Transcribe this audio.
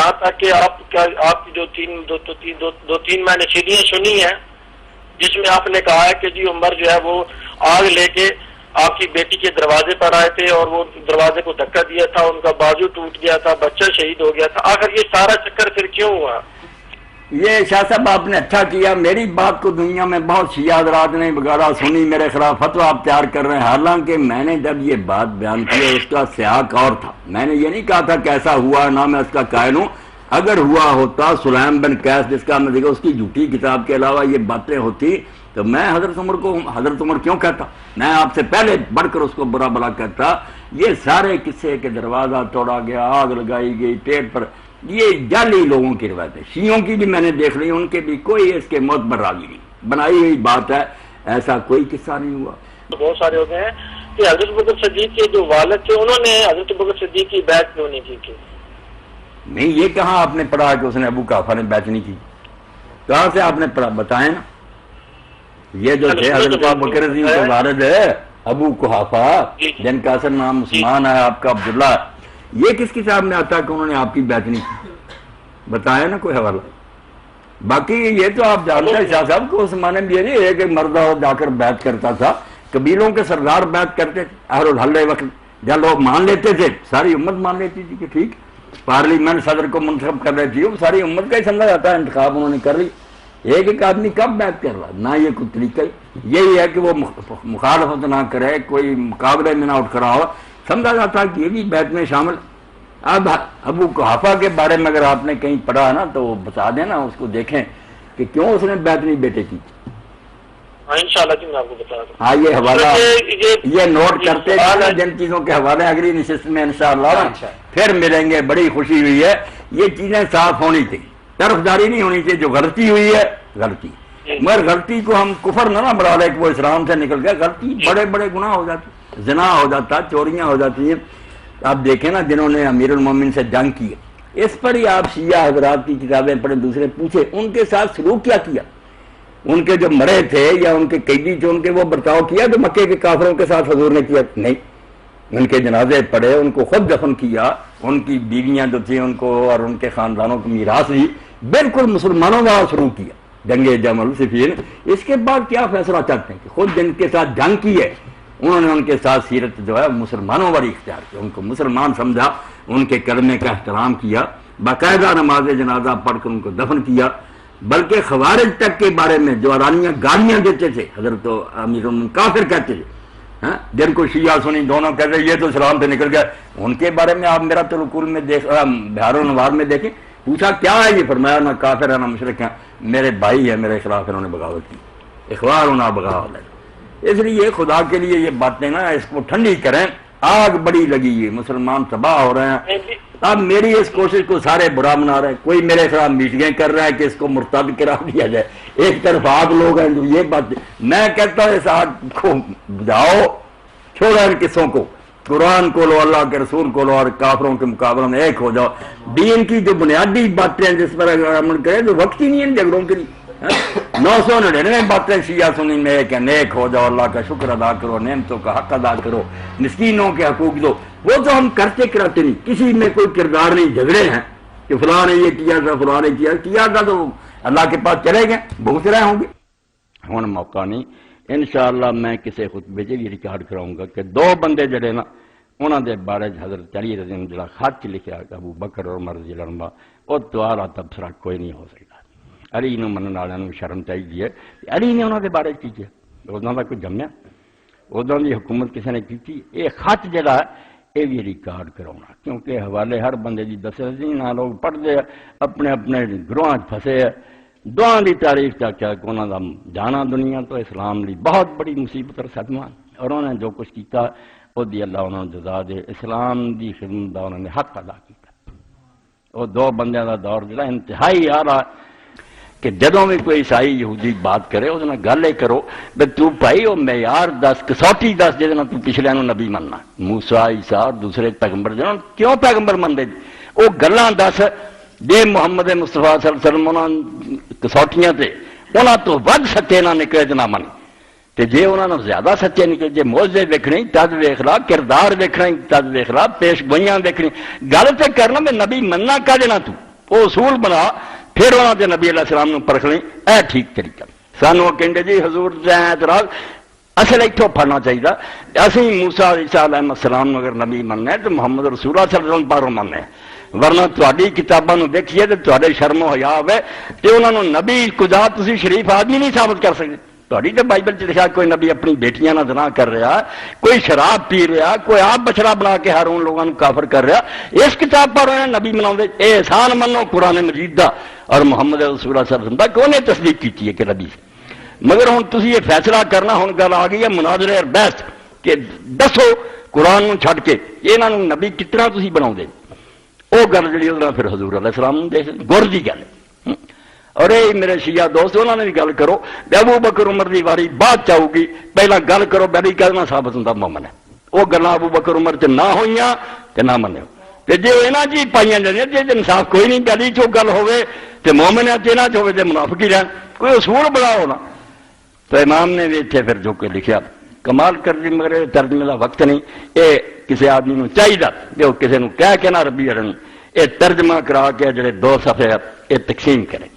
یہاں تک کہ آپ کی دو تین میں نے سیڑھیاں سنی ہیں جس میں آپ نے کہا ہے کہ جی عمر جو ہے وہ آگ لے کے آپ کی بیٹی کے دروازے پر آئے تھے اور وہ دروازے کو دھکا دیا تھا، ان کا بازو ٹوٹ گیا تھا، بچہ شہید ہو گیا تھا. آخر یہ سارا چکر پھر کیوں ہوا؟ یہ شاہ صاحب آپ نے اچھا کیا، میری بات کو دنیا میں بہت شیعہ حضرات نے وغیرہ سنی، میرے خلاف فتویٰ آپ تیار کر رہے ہیں. حالانکہ میں نے جب یہ بات بیان کی اس کا سیاق اور تھا، میں نے یہ نہیں کہا تھا کیسا ہوا، نہ میں اس کا قائل ہوں. اگر ہوا ہوتا سلیم بن قیس جس کا میں دیکھا اس کی جھوٹی کتاب کے علاوہ یہ باتیں ہوتی تو میں حضرت عمر کو حضرت عمر کیوں کہتا؟ میں آپ سے پہلے بڑھ کر اس کو برا بلا کہتا. یہ سارے قصے کہ دروازہ توڑا گیا، آگ لگائی گئی پیٹ پر، یہ جعلی لوگوں کی روایت ہے. شیعوں کی بھی میں نے دیکھ لی، ان کے بھی کوئی اس کے موت پر راضی نہیں، بنائی ہوئی بات ہے، ایسا کوئی قصہ نہیں ہوا. تو بہت سارے ہوتے ہیں کہ حضرت بکر صدیق کے جو والد تھے انہوں نے حضرت بکر صدیق کی بیعت کیوں نہیں کی؟ نہیں، یہ کہاں آپ نے پڑھا کہ اس نے ابو قحافہ نے بیعت نہیں کی؟ کہاں سے آپ نے پڑھا؟ بتائیں نا. یہ جو تھے حضرت بکر صدیق کے والد ہے ابو قحافہ جن کا اصل نام عثمان ہے، آپ کا عبداللہ، یہ کس کتاب میں آتا ہے کہ انہوں نے آپ کی بیعت نہیں کی؟ بتائیں نا کوئی حوالہ. باقی یہ تو آپ جانتے ہیں شاہ صاحب کو اس زمانے میں یہ نہیں ہے کہ مردہ جا کر بیعت کرتا تھا، قبیلوں کے سردار بیعت کرتے تھے. اہل الحل وقت جب لوگ مان لیتے تھے ساری امت مان لیتی تھی کہ ٹھیک پارلیمنٹ صدر کو منتخب کر رہی تھی، وہ ساری امت کا ہی سمجھا جاتا ہے انتخاب انہوں نے کر لی. ایک آدمی کب بیعت کر رہا؟ نہ یہ کوئی طریقہ یہی ہے کہ وہ مخالفت نہ کرے، کوئی مقابلے میں نہ اٹھ کھڑا ہو، سمجھا جاتا ہے کہ یہ بھی بیعت میں شامل. اب ابو قحافہ کے بارے میں اگر آپ نے کہیں پڑھا نا تو بتا دینا، اس کو دیکھیں کہ کیوں اس نے بیعت نہیں بیٹے کی. انشاءاللہ جی میں آپ کو بتا دوں. ہاں یہ حوالہ یہ نوٹ کرتے ہیں جن چیزوں کے حوالے اگلی نشست میں انشاءاللہ پھر ملیں گے. بڑی خوشی ہوئی ہے، یہ چیزیں صاف ہونی تھی، طرفداری نہیں ہونی چاہیے. جو غلطی ہوئی ہے غلطی، مگر غلطی کو ہم کفر نہ بڑھا لے کہ وہ اسلام سے نکل گیا. غلطی بڑے بڑے گناہ ہو جاتے، زنا ہو جاتا، چوریاں ہو جاتی ہیں. آپ دیکھیں نا جنہوں نے امیر المومنین سے جنگ کی، اس پر ہی آپ شیعہ حضرات کی کتابیں پڑھیں، دوسرے پوچھے ان کے ساتھ سلوک کیا کیا. ان کے جو مرے تھے یا ان کے قیدی تھے ان کے وہ برتاؤ کیا جو مکے کے کافروں کے ساتھ حضور نے کیا؟ نہیں. ان کے جنازے پڑھے، ان کو خود دفن کیا، ان کی بیویاں جو تھیں ان کو اور ان کے خاندانوں کو میراث دی، بالکل مسلمانوں والا شروع کیا. جنگ جمل صفین. اس کے بعد کیا فیصلہ چاہتے ہیں کہ خود جن کے ساتھ جنگ کی ہے انہوں نے ان کے ساتھ سیرت جو ہے مسلمانوں والی اختیار کی، ان کو مسلمان سمجھا، ان کے کلمے کا احترام کیا، باقاعدہ نماز جنازہ پڑھ کر ان کو دفن کیا. بلکہ خوارج تک کے بارے میں جو ارانیاں گالیاں دیتے تھے حضرت امیر المومنین کافر کہتے تھے، جن کو شیعہ سنی دونوں کہتے یہ تو اسلام سے نکل گئے، ان کے بارے میں آپ میرا العقول میں بہار الانوار میں دیکھیں. پوچھا کیا ہے یہ؟ فرمایا نہ کافر ہے نہ مشرک ہے، میرے بھائی ہے، میرے خلاف انہوں نے بغاوت کی. اخواننا بغاوت. اس لیے خدا کے لیے یہ باتیں نا اس کو ٹھنڈی کریں. آگ بڑی لگی ہے، مسلمان تباہ ہو رہے ہیں. اب میری اس کوشش کو سارے برا منا رہے ہیں، کوئی میرے خلاف میٹنگیں کر رہا ہے کہ اس کو مرتد قرار دیا جائے. ایک طرف آپ لوگ ہیں جو یہ بات، میں کہتا ہوں اس آگ کو بجھاؤ، چھوڑو ان قصوں کو، قرآن کو لو، اللہ کے رسول کو لو اور کافروں کے مقابلے میں ایک ہو جاؤ. دین کی جو بنیادی باتیں جس پر اگر عمل کریں تو وقت ہی نہیں ہے جھگڑوں کے لیے. 999 باتیں شیعہ سنی میں ایک ہے، نیک ہو جاؤ، اللہ کا شکر ادا کرو، نعمتوں کا حق ادا کرو، مسکینوں کے حقوق دو. وہ تو ہم کرتے کراتے نہیں، کسی میں کوئی کردار نہیں. جھگڑے ہیں کہ فلاں نے یہ کیا تھا، فلاں نے کیا تھا، تو اللہ کے پاس چلے گئے، بھگت رہے ہوں گے. ہوں موقع نہیں. انشاءاللہ میں کسی خطبے سے بھی ریکارڈ کراؤں گا کہ 2 بندے جڑے نا انہوں نے بارے حضرت علی رضی اللہ عنہ خط لکھا کہ ابو بکر اور عمر رضی اللہ عنہ اور دوارا تبصرہ کوئی نہیں ہو سکتا. علی نو منن والوں شرم چاہیے. علی نے انہوں نے بارے کی کیا؟ انہوں کا کوئی جمیا؟ ادھر کی حکومت کسی نے کی؟ یہ خط جڑا ہے یہ بھی ریکارڈ کراؤنا، کیونکہ حوالے ہر بندے کی دسے نہ لوگ پڑھتے ہیں، اپنے اپنے گروہ پھسے ہے. دعا کی تعریف کیا کہ انہوں کا جانا دنیا تو اسلام لی بہت بڑی مصیبت اور صدمہ، اور انہوں نے جو کچھ کیا وہ دی اللہ انہوں نے جزا دے. اسلام دی خدمت کا انہوں نے حق ادا کیا. وہ 2 بندے کا دور جڑا انتہائی آ رہا کہ جدوں بھی کوئی عیسائی یہودی بات کرے اس نے گل یہ کرو کہ تو بھائی وہ معیار دس، کسوٹی دس جہاں تو پچھلے نبی مننا، موسیٰ عیسیٰ اور دوسرے پیغمبر جنہوں کیوں پیغمبر منتے وہ گلاں دس جے محمد مصطفیٰ صلی اللہ علیہ وسلم انہوں کسوٹیاں تے انہوں تو ود سچے نہ نکلے تو نہ منی، تے جے انہوں نے زیادہ سچے نکلے، جے موجزے ویکھنے تد ویکھ لا، کردار ویکھنا تد ویکھ لا، پیش گوئیاں ویکھنی. گل تے کرنا میں نبی مننا کدے نہ تو وہ اصول بنا پھر انہوں نے نبی علیہ السلام نو پرکھ لیں اے ٹھیک طریقہ سانو کہندے جی حضور دے اعتراض اصل اتوں پڑھنا چاہیے اسی موسیٰ عیسیٰ علیہ السلام اگر نبی مننا ہے تو محمد رسول اللہ صلی اللہ علیہ وسلم پاروں مننا ہے ورنہ تہاڈی کتاباں نو دیکھیے تو تہاڈے شرم و حیا ہوے تے انہاں نو نبی خدا تسی شریف آدمی نہیں ثابت کر سکتے تہاڈی تے بائبل چ لکھا کوئی نبی اپنی بیٹیاں نال زنا کر رہا کوئی شراب پی رہا کوئی آپ بچڑا بنا کے ہارون لوگوں نو کافر کر رہا اس کتاب پر انہاں نبی مناوندے اے احسان منو قرآن مجید دا اور محمد رسول اللہ صلی اللہ علیہ وسلم دا کہ انہیں تصدیق کی ہے کہ نبی مگر ہوں تسی یہ فیصلہ کرنا ہوں گل آ گئی ہے مناظرے اور بحث کہ دسو قرآن نو چھڈ کے انہاں نو نبی کتنا تسی بناؤندے وہ گل جی پھر حضور علیہ السلام دیکھ گر کی گل اور یہ میرے شیعہ دوست انہوں نے بھی گل کرو ابو بکر عمر کی واری بعد چاہو گی پہلا گل کرو بڑی کہنا ثابت ہوتا مومن ہے وہ گلاں ابو بکر عمر چ نہ ہوئیاں تے نہ منو تے جے یہاں جی پائیاں جاندیاں جے انصاف کوئی نہیں گلی چو گل ہوے تے مومن ہے تے یہاں چ ہوے تے منافق ہی رہن کوئی اصول بناؤ نا تو امام نے بھی اتنے پھر جو کہ لکھیا کمال کر دی مگر ترجمے کا وقت نہیں یہ کسی آدمی نو چاہیے کہ وہ کسی نو کہہ کے نہ ربی ہرن یہ ترجمہ کرا کے جڑے 2 صفحے یہ تقسیم کرے